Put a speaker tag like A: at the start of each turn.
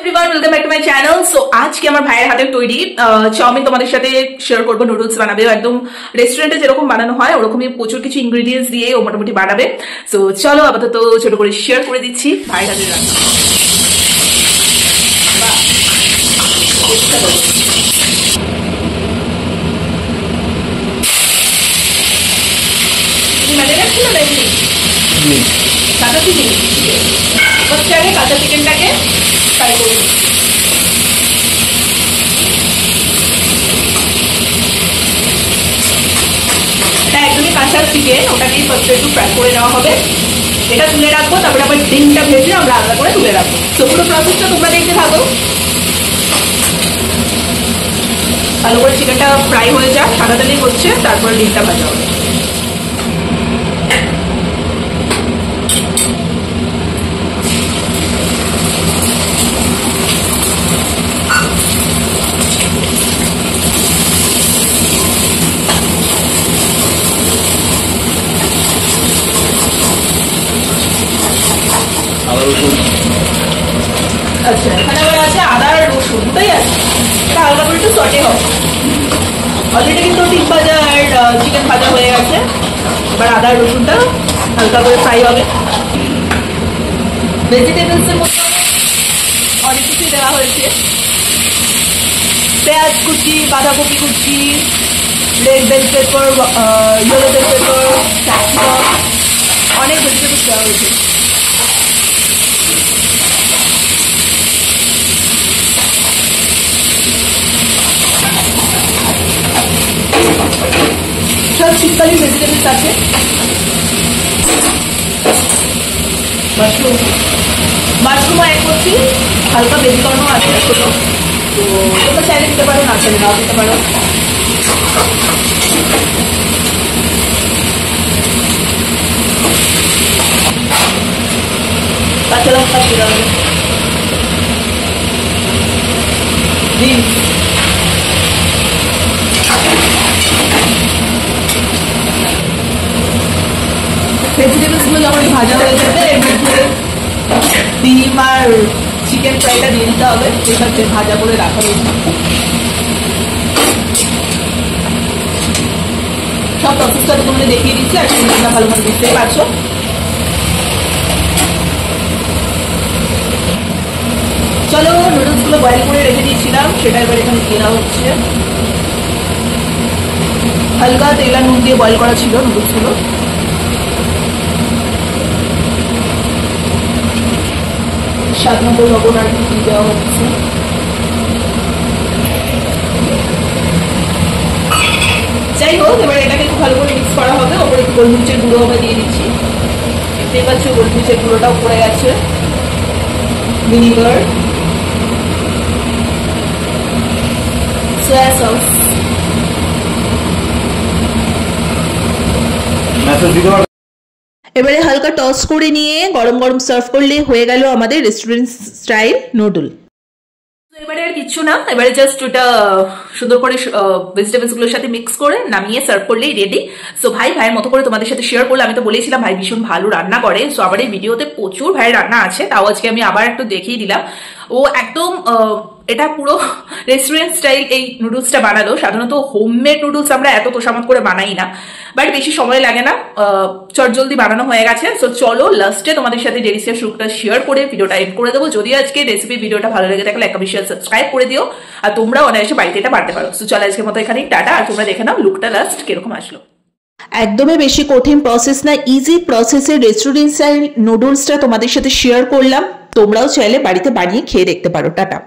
A: everyone, welcome back to my channel. So আজকে আমার ভাইয়ের হাতের তৈরি চাউমিন তোমাদের সাথে শেয়ার করব। নুডলস বানাবে একদম রেস্টুরেন্টে যেরকম বানানো হয় ওরকমই প্রচুর কিছু ইনগ্রেডিয়েন্টস দিয়ে ও মোটামুটি বানাবে। সো চলো আপাতত ছোট করে শেয়ার করে দিচ্ছি ভাইয়ের হাতের রান্না। কাঁচা চিকেন হচ্ছে আগে কাঁচা চিকেনটাকে ফ্রাই করব। এটা একদমই কাঁচা চিকেন, ওটাকেই ফার্স্টে একটু ফ্রাই করে নেওয়া হবে। এটা তুলে রাখবো, তারপরে আবার ডিমটা ভেজে আমরা আলাদা করে তুলে রাখবো। তো পুরো প্রসেসটা তোমরা দেখতে থাকো। ভালো করে চিকেনটা ফ্রাই হয়ে যাক, সাদা তেলেই হচ্ছে, তারপরে ডিমটা ভাজা হবে। আচ্ছা, এখানে আবার আছে আদা আর রসুন, দুটোই আছে। এটা আলাদা করে একটু সটে হবে। অলরেডি কিন্তু ডিম ভাজা আর চিকেন ভাজা হয়ে গেছে। এবার আদা আর রসুনটা হালকা করে ফ্রাই হবে। ভেজিটেবলসের মধ্যে অনেক কিছুই দেওয়া হয়েছে। পেঁয়াজ কুচি, বাঁধাকপি কুচি, red bell pepper, yellow bell pepper, capsicum, অনেক ভেজিটেবলস দেওয়া হয়েছে। সব শীতকালীন ভেজিটেবলস আছে। মাশরুমও অ্যাড করছি, হালকা বেবিকর্নও আছে। তো তোমরা চাইলে দিতে পারো, না চাইলে নাও দিতে পারো। কাঁচা লঙ্কা দিতে হবে, ডিম, ভেজিটেবলস গুলো যখন ভাজা হয়ে যাবে এর মধ্যে ডিম আর চিকেন ফ্রাইটা দিয়ে দিতে হবে, যেটা ভাজা করে রাখা হয়েছে। সব প্রসেসটা তোমাদের দেখিয়ে দিচ্ছি, আর তোমরা ভালো মতো বুঝতেই পারছো। চলো, নুডলস গুলো বয়েল করে রেখে দিয়েছিলাম, সেটা এবার এখানে দিয়ে দেওয়া হচ্ছে। হালকা তেল আর নুন দিয়ে বয়েল করা ছিল নুডলস গুলো। স্বাদ মতো লবণ আর কি দেওয়া হচ্ছে। যাই হোক, এবার এটাকে একটু ভালো করে মিক্স করা হবে। ওপরে একটু গোলমরিচের গুঁড়ো আমরা দিয়ে দিচ্ছি। দেখতেই পাচ্ছ গোলমরিচের গুঁড়োটাও পড়ে গেছে। ভিনিগার, সয়া সস, এবারে হালকা টস করে নিয়ে গরম গরম সার্ভ করলে হয়ে গেল আমাদের রেস্টুরেন্ট স্টাইল নুডল। এবারে আর কিচ্ছু না, এবারে জাস্ট ওটা সুন্দর করে ভেজিটেবলস গুলোর সাথে মিক্স করে নামিয়ে সার্ভ করলেই রেডি। সো ভাইয়ের মতো করে তোমাদের সাথে শেয়ার করলে। আমি তো বলেছিলাম ভাই ভীষণ ভালো রান্না করে। সো আবার এই ভিডিওতে প্রচুর ভাইয়ের রান্না আছে, তাও আজকে আমি আবার একটু দেখিয়ে দিলাম। ও একদম এটা পুরো রেস্টুরেন্ট স্টাইল এই নুডলসটা বানালো। সাধারণত হোমমেড নুডলস আমরা এত তোষামত করে বানাই না, বাট বেশি সময় লাগে না, চটজলদি বানানো হয়ে গেছে। সো চলো লাস্টে তোমাদের সাথে ডেলিশিয়াস লুকটা শেয়ার করে ভিডিওটা এন্ড করে দেবো। যদি আজকে রেসিপি ভিডিওটা ভালো লেগে থাকলে একটা বিষয় সাবস্ক্রাইব করে দিও, আর তোমরা অনায়াসে বাড়িতে এটা বানাতে পারো। সো চলো আজকের মতো এখানেই টাটা, আর তোমরা দেখে নাও লুকটা লাস্ট কিরকম আসলো। একদমই বেশি কঠিন প্রসেস না, ইজি প্রসেসে রেস্টুরেন্ট স্টাইল নুডলসটা তোমাদের সাথে শেয়ার করলাম। তোমরাও চাইলে বাড়িতে বানিয়ে খেয়ে দেখতে পারো। টাটা।